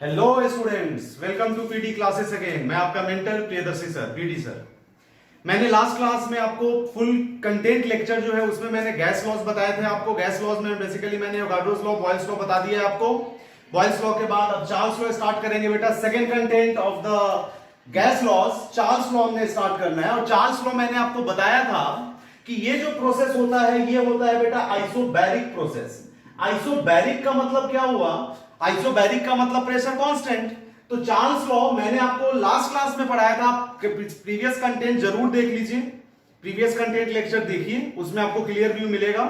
Hello students, welcome to PD classes again. मैं आपका mentor Priyadarshi sir, PD sir. मैंने last class में आपको फुल कंटेंट लेक्चर जो है उसमें मैंने गैस लॉज बताए थे आपको। गैस लॉज में बेसिकली मैंने अवोगाड्रोस लॉ, बॉयल्स लॉ बता दिया है आपको। बॉयल्स लॉ के बाद अब चार्ल्स लॉ स्टार्ट करेंगे बेटा। Second content of the gas laws Charles law हमने स्टार्ट करना है। और चार्ल्स लॉ मैंने आपको बताया था कि ये जो प्रोसेस होता है ये होता है बेटा आइसोबैरिक प्रोसेस। आइसोबैरिक का मतलब क्या हुआ? आइसोबैरिक का मतलब प्रेशर कांस्टेंट। तो चार्ल्स लॉ मैंने आपको लास्ट क्लास में पढ़ाया था। प्रीवियस कंटेंट जरूर देख लीजिए, प्रीवियस कंटेंट लेक्चर देखिए, उसमें आपको क्लियर व्यू मिलेगा।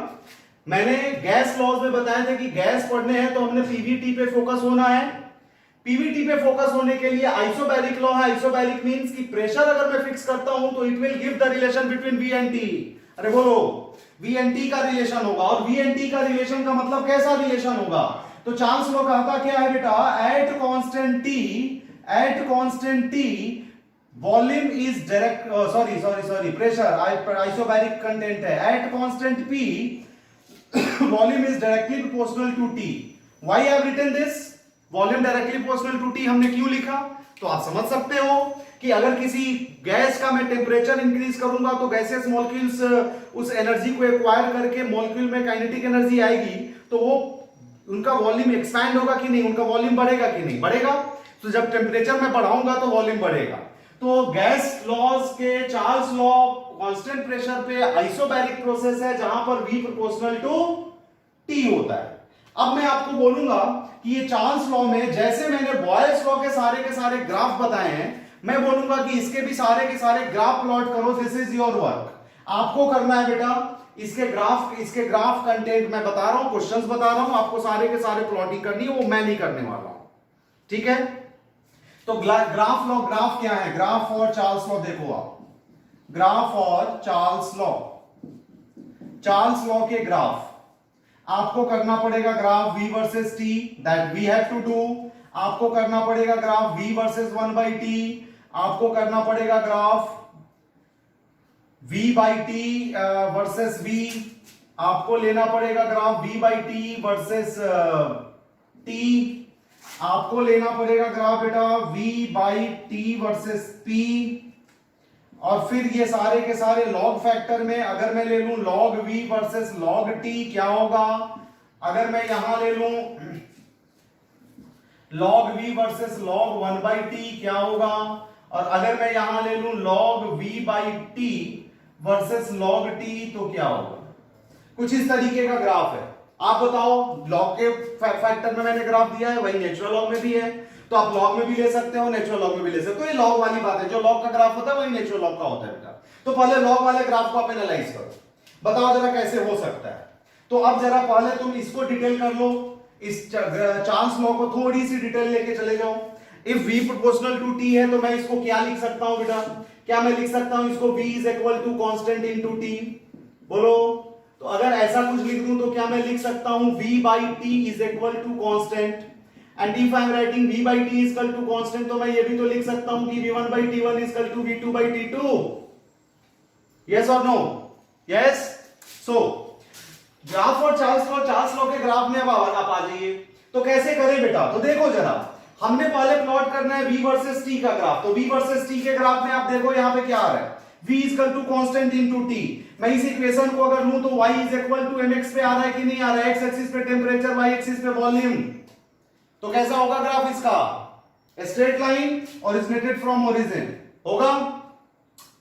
मैंने गैस लॉज में बताया था कि गैस पढ़ने हैं तो हमने पीवीटी पे फोकस होना है। पीवीटी पे फोकस होने के लिए आइसोबैरिक लॉ है। आइसोबैरिक मींस कि प्रेशर अगर मैं फिक्स करता हूं तो it will give the relation between V and T. अरे बोलो, वी एंड टी का रिलेशन होगा। और वी एंड टी का रिलेशन का मतलब कैसा रिलेशन होगा? तो चार्ल्स लॉ कहता क्या है बेटा? At constant T volume is direct, sorry pressure isobaric content है। At constant P volume is directly proportional to T. Why I have written this? Volume directly proportional to T हमने क्यों लिखा? तो आप समझ सकते हो कि अगर किसी गैस का मैं टेम्परेचर इंक्रीज करूंगा तो गैसेस मॉलिक्यूल्स उस एनर्जी को एक्वायर करके मॉलिक्यूल में काइनेटिक एनर्जी आएगी, तो वो उनका वॉल्यूम एक्सपैंड होगा कि नहीं, उनका वॉल्यूम बढ़ेगा कि नहीं? बढ़ेगा। तो जब टेम्परेचर में बढ़ाऊंगा तो वॉल्यूम बढ़ेगा। तो गैस लॉज के चार्ल्स लॉ कांस्टेंट प्रेशर पे आइसोबैरिक प्रोसेस है जहां पर V प्रोपोर्शनल टू T होता है। अब मैं आपको बोलूंगा कि ये चार्ल्स लॉ में जैसे मैंने बॉयल्स लॉ के सारे ग्राफ बताए हैं, मैं बोलूंगा कि इसके भी सारे के सारे ग्राफ प्लॉट करो। This is your work. आपको करना है बेटा इसके ग्राफ कंटेंट मैं बता रहा हूं, क्वेश्चंस बता रहा हूं, आपको सारे के सारे प्लॉटिंग करनी है, वो मैं नहीं करने वाला हूं। ठीक है? तो ग्राफ लॉ, ग्राफ क्या है? ग्राफ और चार्ल्स लॉ देखो आप। ग्राफ और चार्ल्स लॉ के ग्राफ आपको करना पड़ेगा। Graph V versus T, that we have to do. आपको करना पड़ेगा ग्राफ V वर्सेस 1/T। आपको करना पड़ेगा graph V by T versus V। आपको लेना पड़ेगा graph V by T versus T। आपको लेना पड़ेगा ग्राफ बेटा V by T versus P। और फिर ये सारे के सारे लॉग फैक्टर में अगर मैं ले लूं log V versus log T क्या होगा? अगर मैं यहां ले लूं log V versus log 1/T क्या होगा? और अगर मैं यहां ले लूं log V by T versus log T तो क्या होगा? कुछ इस तरीके का ग्राफ है। आप बताओ, लॉग के फैक्टर में मैंने ग्राफ दिया है, वही नेचुरल लॉग में भी है। तो आप लॉग में भी ले सकते हो, नेचुरल लॉग में भी ले सकते हो। ये लॉग वाली बात है, जो लॉग का ग्राफ होता है वही नेचुरल लॉग का होता है बेटा। तो पहले लॉग वाले ग्राफ को आप एनालाइज करो, बताओ जरा कैसे हो सकता है। तो अब जरा पहले तुम इसको डिटेल कर लो, इस चार्ल्स लॉ को थोड़ी सी डिटेल लेके चले जाओ। If V proportional to T है तो मैं इसको क्या लिख सकता हूं बेटा? क्या मैं लिख सकता हूं इसको? V is equal to constant into T। बोलो। तो अगर ऐसा कुछ लिख दूं तो क्या मैं लिख सकता हूं V by T is equal to constant. And if I am writing V by T is equal to constant तो मैं ये भी तो लिख सकता हूं कि V1 by T1 is equal to V2 by T2। Yes और नो? यस। सो ग्राफ और चार्ल्स लॉ के ग्राफ में अब आप आ जाइए। तो कैसे करें बेटा? तो देखो जरा, हमने पहले प्लॉट करना है V वर्सेस T का ग्राफ। तो V वर्सेस T के ग्राफ में आप देखो यहां पे क्या आ रहा है? V is equal to constant into T। मैं इस इक्वेशन को अगर लूं तो y is equal to mx पे आ रहा है कि नहीं आ रहा है? x एक्सिस पे टेंपरेचर, y एक्सिस पे वॉल्यूम। तो कैसा होगा ग्राफ इसका? Straight line originated from origin होगा।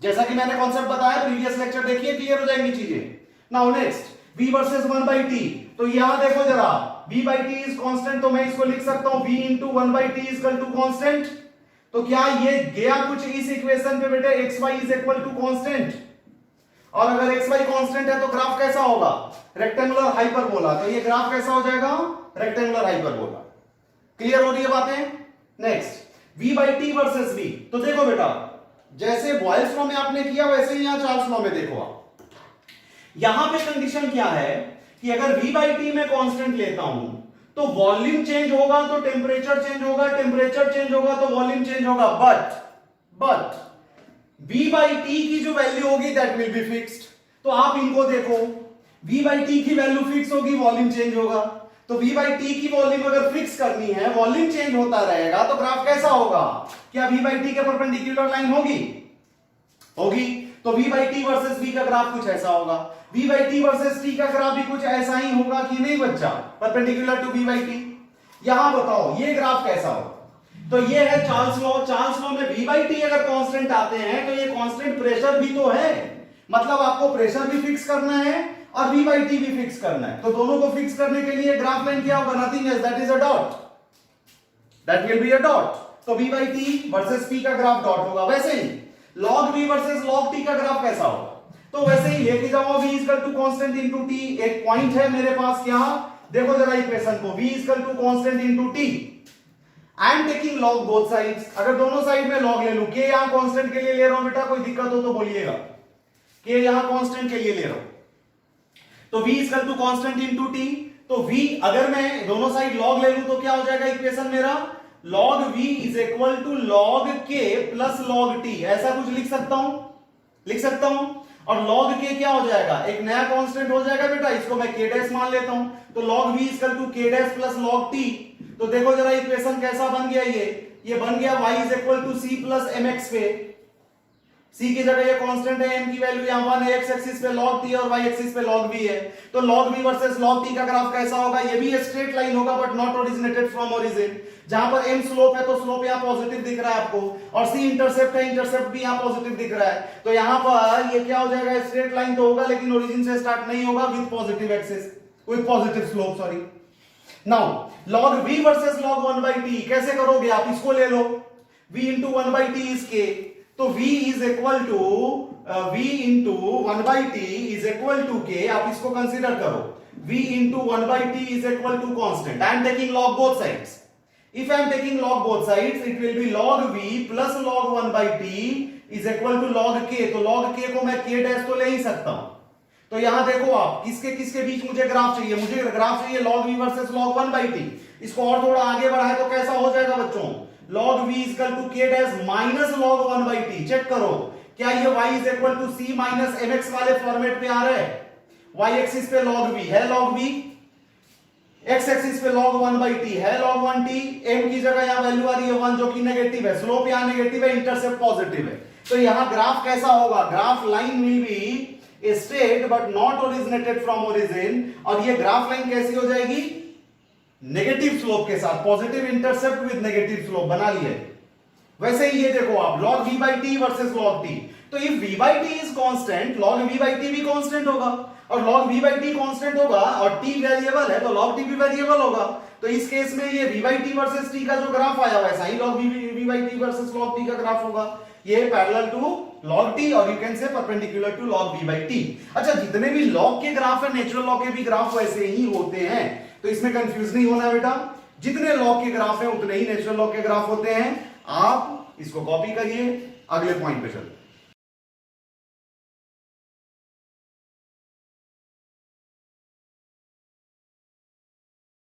जैसा कि मैंने कॉन्सेप्ट बताया प्रीवियस लेक्चर, देखिए क्लियर हो जाएंगी चीजें। Now next V versus 1/T। तो यहां देखो जरा, V by T is constant, तो मैं इसको लिख सकता हूं V into 1/T is equal to constant. तो क्या ये गया कुछ इस इक्वेशन पे बेटे? xy is equal to constant. और अगर xy कांस्टेंट है तो ग्राफ कैसा होगा? Rectangular hyperbola. तो ये ग्राफ कैसा हो जाएगा? Rectangular hyperbola. क्लियर हो रही है बातें? Next V by T versus V। तो देखो बेटा, जैसे बॉयल्स लॉ में आपने किया वैसे ही यहां चार्ल्स लॉ में देखो आप। यहां पे कंडीशन क्या है कि अगर V by T में कांस्टेंट लेता हूं तो वॉल्यूम चेंज होगा तो टेम्परेचर चेंज होगा, टेम्परेचर चेंज होगा तो वॉल्यूम चेंज होगा। बट V by T की जो वैल्यू होगी दैट विल बी फिक्स्ड। तो आप इनको देखो, V by T की वैल्यू फिक्स होगी, वॉल्यूम चेंज होगा। तो v बाई टी की वॉल्यूम अगर फिक्स करनी है, वॉल्यूम चेंज होता रहेगा तो ग्राफ कैसा होगा? क्या v बाई टी के परपेंडिकुलर लाइन होगी? होगी। तो v by T versus v का ग्राफ कुछ ऐसा होगा। v by T versus t का ग्राफ भी कुछ ऐसा ही होगा कि नहीं बच्चा? Perpendicular to v by T. यहां बताओ ये ग्राफ कैसा होगा? तो ये है चार्ल्स लॉ। चार्ल्स लॉ में v बाई टी अगर कांस्टेंट आते हैं तो ये कांस्टेंट प्रेशर भी तो है, मतलब आपको प्रेशर भी फिक्स करना है और v बाई टी भी फिक्स करना है। तो दोनों को फिक्स करने के लिए ग्राफ लाइन क्या होगा? Nothing else, that is a dot, that will be a dot. तो v by T versus p का ग्राफ डॉट होगा। वैसे ही log v versus log t का ग्राफ कैसा होगा? तो वैसे ही लेके जाओ v equal to constant into t। एक पॉइंट है मेरे पास, क्या? देखो जरा इक्वेशन को, v equal to constant into t। I am taking log both sides. अगर दोनों साइड में log ले लूं, k यहां कांस्टेंट के लिए ले रहा हूं बेटा, कोई दिक्कत हो तो बोलिएगा, k यहां कांस्टेंट के लिए ले रहा हूं। तो v equal to constant into t। तो v अगर मैं दोनों साइड log ले लूं तो क्या हो जाएगा इक्वेशन मेरा? log v is equal to log k plus log t। ऐसा कुछ लिख सकता हूं। और log k क्या हो जाएगा? एक नया कांस्टेंट हो जाएगा बेटा, इसको मैं k डैश मान लेता हूं। तो log v equal to k dash plus log t। तो देखो जरा इक्वेशन कैसा बन गया, ये बन गया y is equal to c plus mx पे। c की जगह ये कांस्टेंट है, m की वैल्यू यहां 1 है, x एक्सिस पे log t और y एक्सिस पे log v है। तो log v versus log t का ग्राफ कैसा होगा? ये भी स्ट्रेट लाइन होगा but not originated from origin. जहां पर m स्लोप है तो स्लोप यहां पॉजिटिव दिख रहा है आपको, और c इंटरसेप्ट है, इंटरसेप्ट भी यहां पॉजिटिव दिख रहा है। तो यहां पर ये क्या हो जाएगा? स्ट्रेट लाइन तो होगा लेकिन ओरिजिन से स्टार्ट नहीं होगा, with positive axis, with positive slope, sorry. Now log v versus log 1 by t कैसे करोगे आप? इसको ले लो, v into 1 by t is k। तो v is equal to v into 1 by t is equal to k। आप इसको consider करो, v into 1 by t is equal to constant। I am taking log both sides। If I am taking log both sides, it will be log v plus log 1 by t is equal to log k। तो log k को मैं k dash तो ले ही सकता हूं। तो यहां देखो आप, किसके किसके बीच मुझे ग्राफ चाहिए? मुझे ग्राफ चाहिए log v versus log 1 by t। इसको और थोड़ा आगे बढ़ाए तो कैसा हो जाएगा बच्चों? log v equal to k dash minus log 1 by t। Check करो, क्या ये y is equal to c minus mx वाले फॉर्मेट पे आ रहा है? y एक्सिस पे log v है, log v, x एक्सिस पे log 1 by t है, log 1t। m की जगह यहां वैल्यू आ रही है 1 जो कि नेगेटिव है, स्लोप यहां नेगेटिव है, इंटरसेप्ट पॉजिटिव है। तो यहां ग्राफ कैसा होगा? Graph line will be straight but not originated from origin. और ये ग्राफ लाइन कैसी हो जाएगी? नेगेटिव स्लोप के साथ, positive intercept with negative slope बना लिए। वैसे ही ये देखो आप, log v by t versus log t। तो if v by t is constant, log v by t भी कांस्टेंट होगा, और log v by t constant होगा और t वेरिएबल है तो log t भी वेरिएबल होगा। तो इस केस में ये v by t versus t का जो ग्राफ आया वैसा ही log v by t versus log t का ग्राफ होगा। ये पैरेलल टू log t और you can say perpendicular to log v by t। अच्छा, जितने भी log के ग्राफ है, नेचुरल लॉग के भी ग्राफ वैसे ही होते हैं, तो इसमें कंफ्यूज नहीं होना बेटा। जितने लॉग के ग्राफ हैं उतने ही नेचुरल लॉग के ग्राफ होते हैं। आप इसको कॉपी करिए, अगले पॉइंट पे चलते हैं।